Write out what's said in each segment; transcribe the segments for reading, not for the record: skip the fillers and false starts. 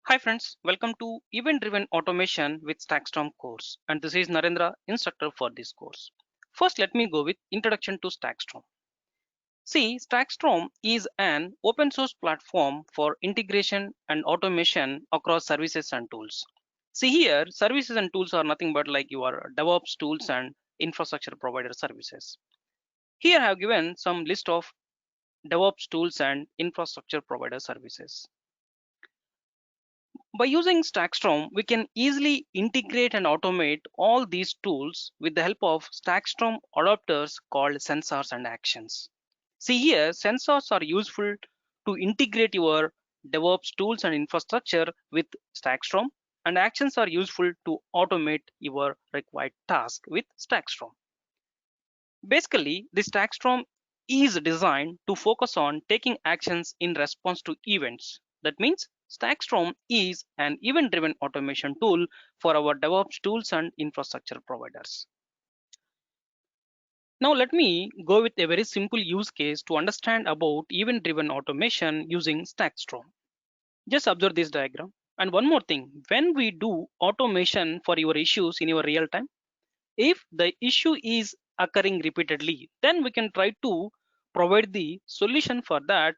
Hi friends, welcome to Event Driven Automation with Stackstorm course, and this is Narendra, instructor for this course. First, let me go with Introduction to Stackstorm. See, Stackstorm is an open source platform for integration and automation across services and tools. See here, services and tools are nothing but like your DevOps tools and infrastructure provider services. Here I have given some list of DevOps tools and infrastructure provider services. By using Stackstorm, we can easily integrate and automate all these tools with the help of Stackstorm adapters called sensors and actions. See here, sensors are useful to integrate your DevOps tools and infrastructure with Stackstorm, and actions are useful to automate your required task with Stackstorm. Basically, the Stackstorm is designed to focus on taking actions in response to events. That means Stackstorm is an event-driven automation tool for our DevOps tools and infrastructure providers. Now let me go with a very simple use case to understand about event-driven automation using Stackstorm. Just observe this diagram. And one more thing, when we do automation for your issues in your real time, if the issue is occurring repeatedly, then we can try to provide the solution for that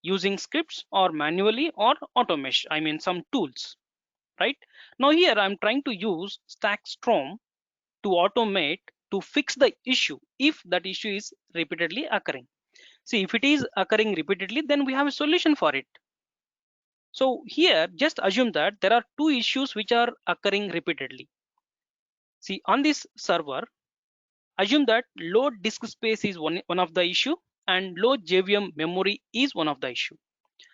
using scripts or manually or automation, I mean some tools, right? Now here I'm trying to use Stackstorm to automate to fix the issue if that issue is repeatedly occurring. See, if it is occurring repeatedly, then we have a solution for it. So here, just assume that there are two issues which are occurring repeatedly. See, on this server, assume that low disk space is one of the issue and low JVM memory is one of the issue.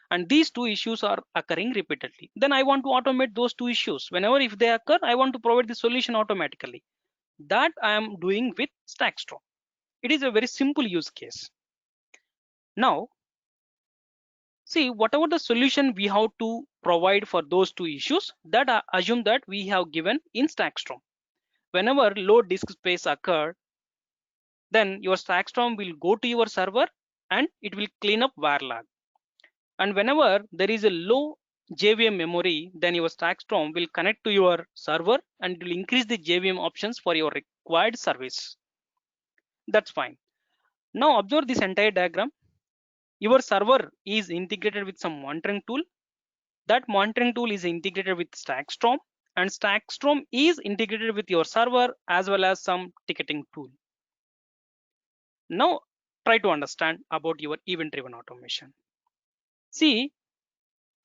And these two issues are occurring repeatedly. Then I want to automate those two issues. Whenever if they occur, I want to provide the solution automatically. That I am doing with Stackstorm. It is a very simple use case. Now, see, whatever the solution we have to provide for those two issues, that I assume that we have given in Stackstorm. Whenever low disk space occur, then your Stackstorm will go to your server and it will clean up var log. And whenever there is a low JVM memory, then your Stackstorm will connect to your server and it will increase the JVM options for your required service. That's fine. Now observe this entire diagram. Your server is integrated with some monitoring tool. That monitoring tool is integrated with Stackstorm, and Stackstorm is integrated with your server as well as some ticketing tool. Now try to understand about your event-driven automation. See,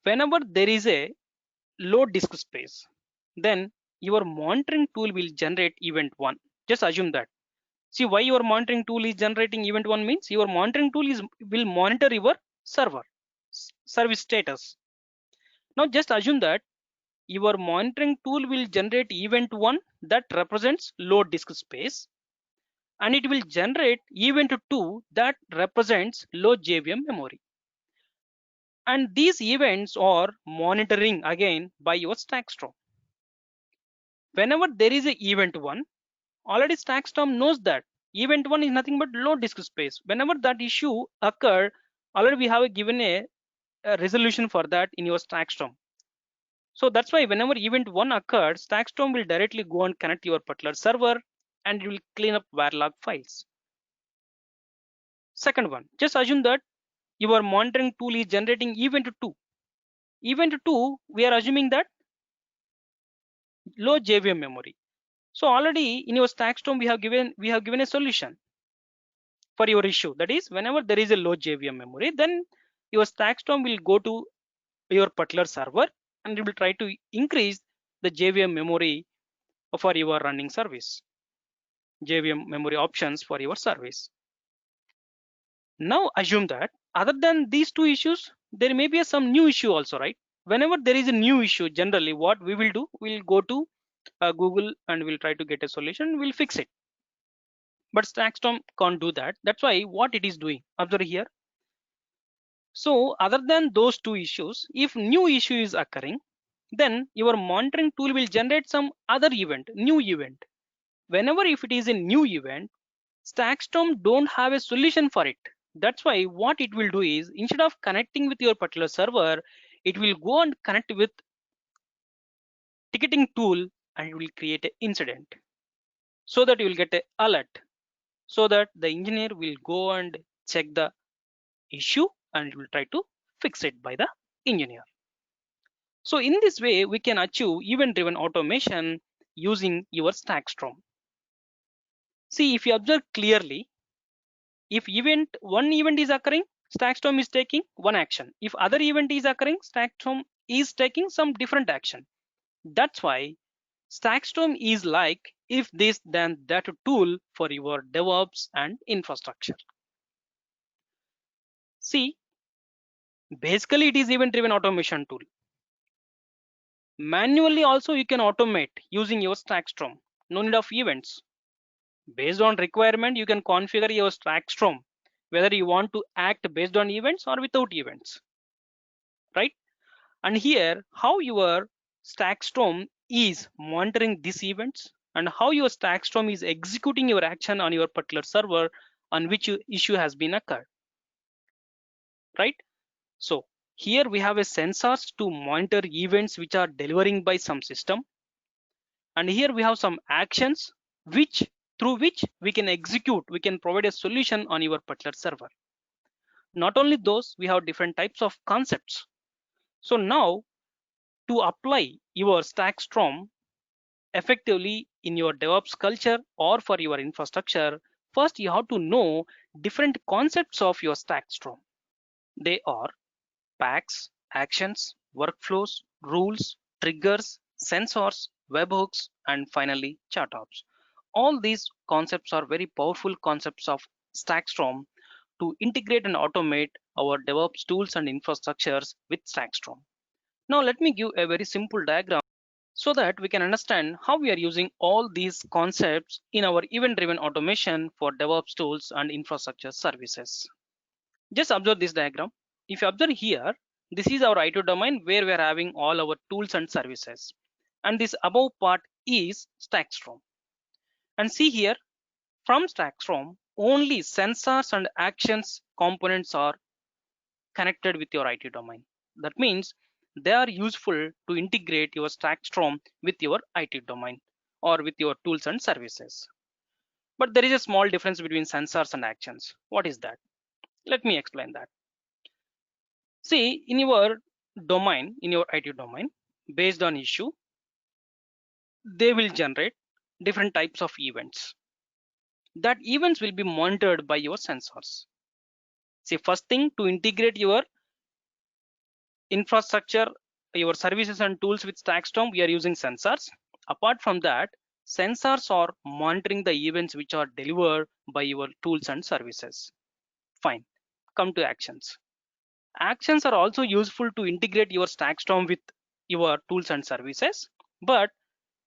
whenever there is a low disk space, then your monitoring tool will generate event 1. Just assume that. See, why your monitoring tool is generating event 1 means your monitoring tool will monitor your server service status. Now just assume that your monitoring tool will generate event 1 that represents low disk space, and it will generate event 2 that represents low JVM memory. And these events are monitoring again by your Stackstorm. Whenever there is a event 1, already Stackstorm knows that event 1 is nothing but low disk space. Whenever that issue occurred, already we have given a resolution for that in your Stackstorm. So that's why whenever event 1 occurred, Stackstorm will directly go and connect your particular server and it will clean up var log files. Second one, just assume that your monitoring tool is generating event 2. Event 2, we are assuming that low JVM memory. So already in your Stackstorm we have given a solution for your issue. That is, whenever there is a low JVM memory, then your Stackstorm will go to your particular server and it will try to increase the JVM memory for your running service, JVM memory options for your service. Now assume that other than these two issues, there may be some new issue also, right? Whenever there is a new issue, generally what we will do, we'll go to Google and we'll try to get a solution, we'll fix it. But Stackstorm can't do that. That's why what it is doing, observe here. So other than those two issues, if new issue is occurring, then your monitoring tool will generate some other event, new event. Whenever if it is a new event, Stackstorm don't have a solution for it. That's why what it will do is, instead of connecting with your particular server, it will go and connect with ticketing tool and it will create an incident so that you will get an alert so that the engineer will go and check the issue and will try to fix it by the engineer. So in this way, we can achieve event-driven automation using your Stackstorm. See, if you observe clearly, if one event is occurring, Stackstorm is taking one action. If other event is occurring, Stackstorm is taking some different action. That's why Stackstorm is like if this then that tool for your DevOps and infrastructure. See, basically it is event-driven automation tool. Manually also you can automate using your Stackstorm. No need of events. Based on requirement, you can configure your Stackstorm whether you want to act based on events or without events, right? And here, how your Stackstorm is monitoring these events and how your Stackstorm is executing your action on your particular server on which issue has been occurred, right? So here we have a sensors to monitor events which are delivering by some system. And here we have some actions through which we can execute, we can provide a solution on your particular server. Not only those, we have different types of concepts. So now to apply your Stackstorm effectively in your DevOps culture or for your infrastructure, first you have to know different concepts of your Stackstorm. They are packs, actions, workflows, rules, triggers, sensors, webhooks, and finally chat-ops. All these concepts are very powerful concepts of Stackstorm to integrate and automate our DevOps tools and infrastructures with Stackstorm. Now let me give a very simple diagram so that we can understand how we are using all these concepts in our event-driven automation for DevOps tools and infrastructure services. Just observe this diagram. If you observe here, this is our IT domain where we are having all our tools and services. And this above part is Stackstorm. And see here, from Stackstorm, only sensors and actions components are connected with your IT domain. That means they are useful to integrate your Stackstorm with your IT domain or with your tools and services. But there is a small difference between sensors and actions. What is that? Let me explain that. See, in your domain, in your IT domain, based on issue, they will generate different types of events. That events will be monitored by your sensors. See, first thing to integrate your infrastructure, your services and tools with Stackstorm, we are using sensors. Apart from that, sensors are monitoring the events which are delivered by your tools and services. Fine. Come to actions. Actions are also useful to integrate your Stackstorm with your tools and services, but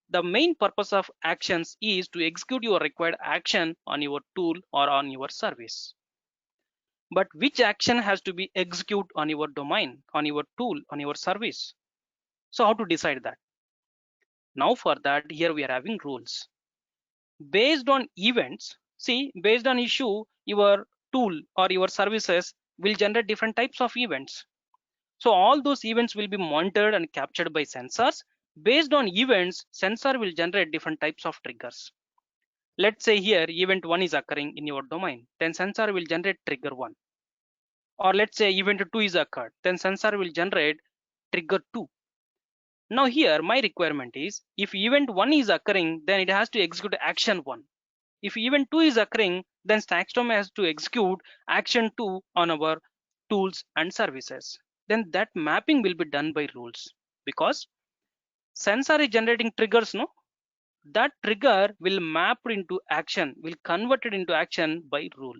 the main purpose of actions is to execute your required action on your tool or on your service. But which action has to be executed on your domain, on your tool, on your service? So how to decide that? Now for that, here we are having rules. Based on events, see, based on issue, your tool or your services will generate different types of events. So all those events will be monitored and captured by sensors. Based on events, sensor will generate different types of triggers. Let's say here event 1 is occurring in your domain, then sensor will generate trigger 1. Or let's say event 2 is occurred, then sensor will generate trigger 2. Now here my requirement is if event 1 is occurring, then it has to execute action 1. If event 2 is occurring, then Stackstorm has to execute action 2 on our tools and services. Then that mapping will be done by rules because sensor is generating triggers, no? That trigger will map into action, will convert it into action by rule.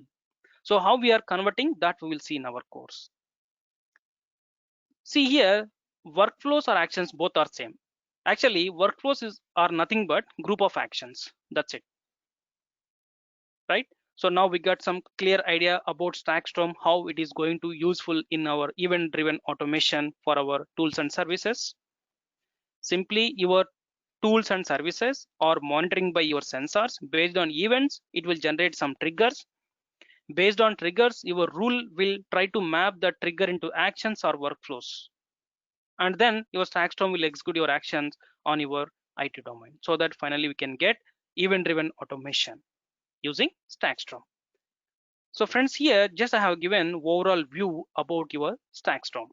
So how we are converting that we will see in our course. See here, workflows or actions both are same. Actually, workflows are nothing but group of actions. That's it, right? So now we got some clear idea about Stackstorm, how it is going to useful in our event-driven automation for our tools and services. Simply your tools and services are monitoring by your sensors. Based on events, it will generate some triggers. Based on triggers, your rule will try to map the trigger into actions or workflows. and then your StackStorm will execute your actions on your IT domain, so that finally we can get event-driven automation using StackStorm. So friends, here just I have given overall view about your StackStorm.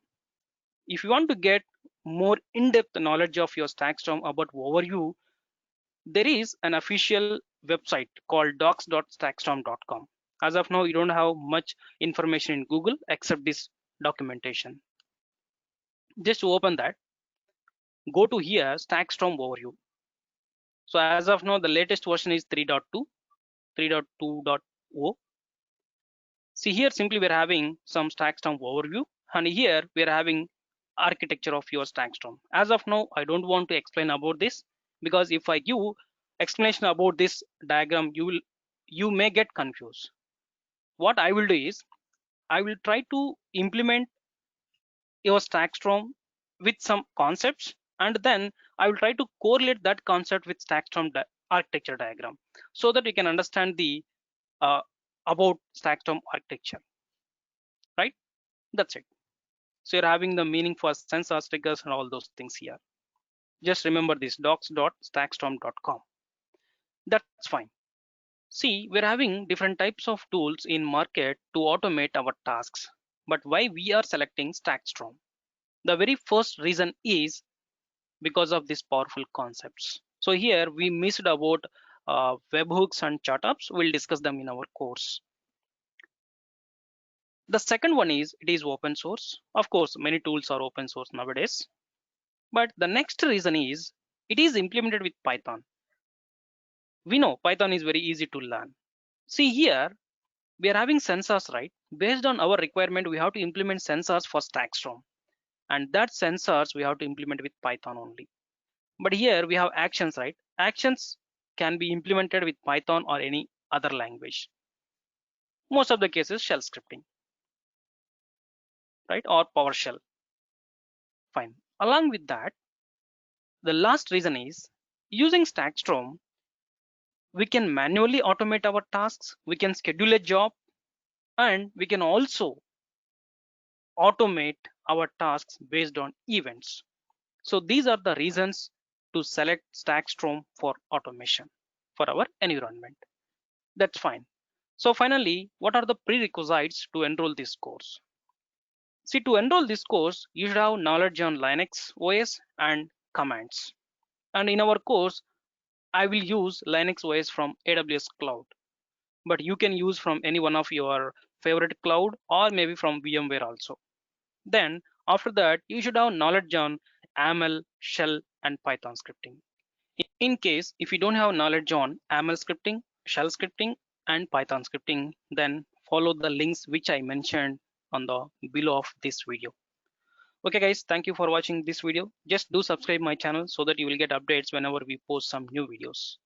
If you want to get more in-depth knowledge of your StackStorm about overview, there is an official website called docs.stackstorm.com. As of now, you don't have much information in Google except this documentation. Just to open that, go to here, StackStorm overview. So as of now, the latest version is 3.2, 3.2.0. See here, simply we're having some StackStorm overview, and here we're having architecture of your StackStorm. As of now, I don't want to explain about this, because if I give explanation about this diagram, you may get confused. What I will do is I will try to implement your StackStorm with some concepts, and then I will try to correlate that concept with StackStorm architecture diagram, so that you can understand the uh, about StackStorm architecture, right? That's it. So you're having the meaning for sensors, triggers, and all those things here. Just remember this, docs.stackstorm.com. That's fine. See, we're having different types of tools in market to automate our tasks. But why we are selecting StackStorm? The very first reason is because of these powerful concepts. So here we missed about webhooks and chartups. We'll discuss them in our course. The second one is it is open source. Of course, many tools are open source nowadays. But the next reason is it is implemented with Python. We know Python is very easy to learn. See here, we are having sensors, right? Based on our requirement, we have to implement sensors for StackStorm. And that sensors we have to implement with Python only. But here we have actions, right? Actions can be implemented with Python or any other language. Most of the cases shell scripting, right? Or PowerShell. Fine. Along with that, the last reason is using StackStorm, we can manually automate our tasks, we can schedule a job, and we can also automate our tasks based on events. So these are the reasons to select StackStorm for automation for our environment. That's fine. So finally, what are the prerequisites to enroll this course? See, to enroll this course, you should have knowledge on Linux OS and commands. And in our course, I will use Linux OS from AWS Cloud, but you can use from any one of your favorite cloud or maybe from VMware also. Then after that, you should have knowledge on AML, Shell, and Python scripting. In case if you don't have knowledge on AML scripting, Shell scripting, and Python scripting, then follow the links which I mentioned on the below of this video. Okay guys, thank you for watching this video. Just do subscribe my channel so that you will get updates whenever we post some new videos.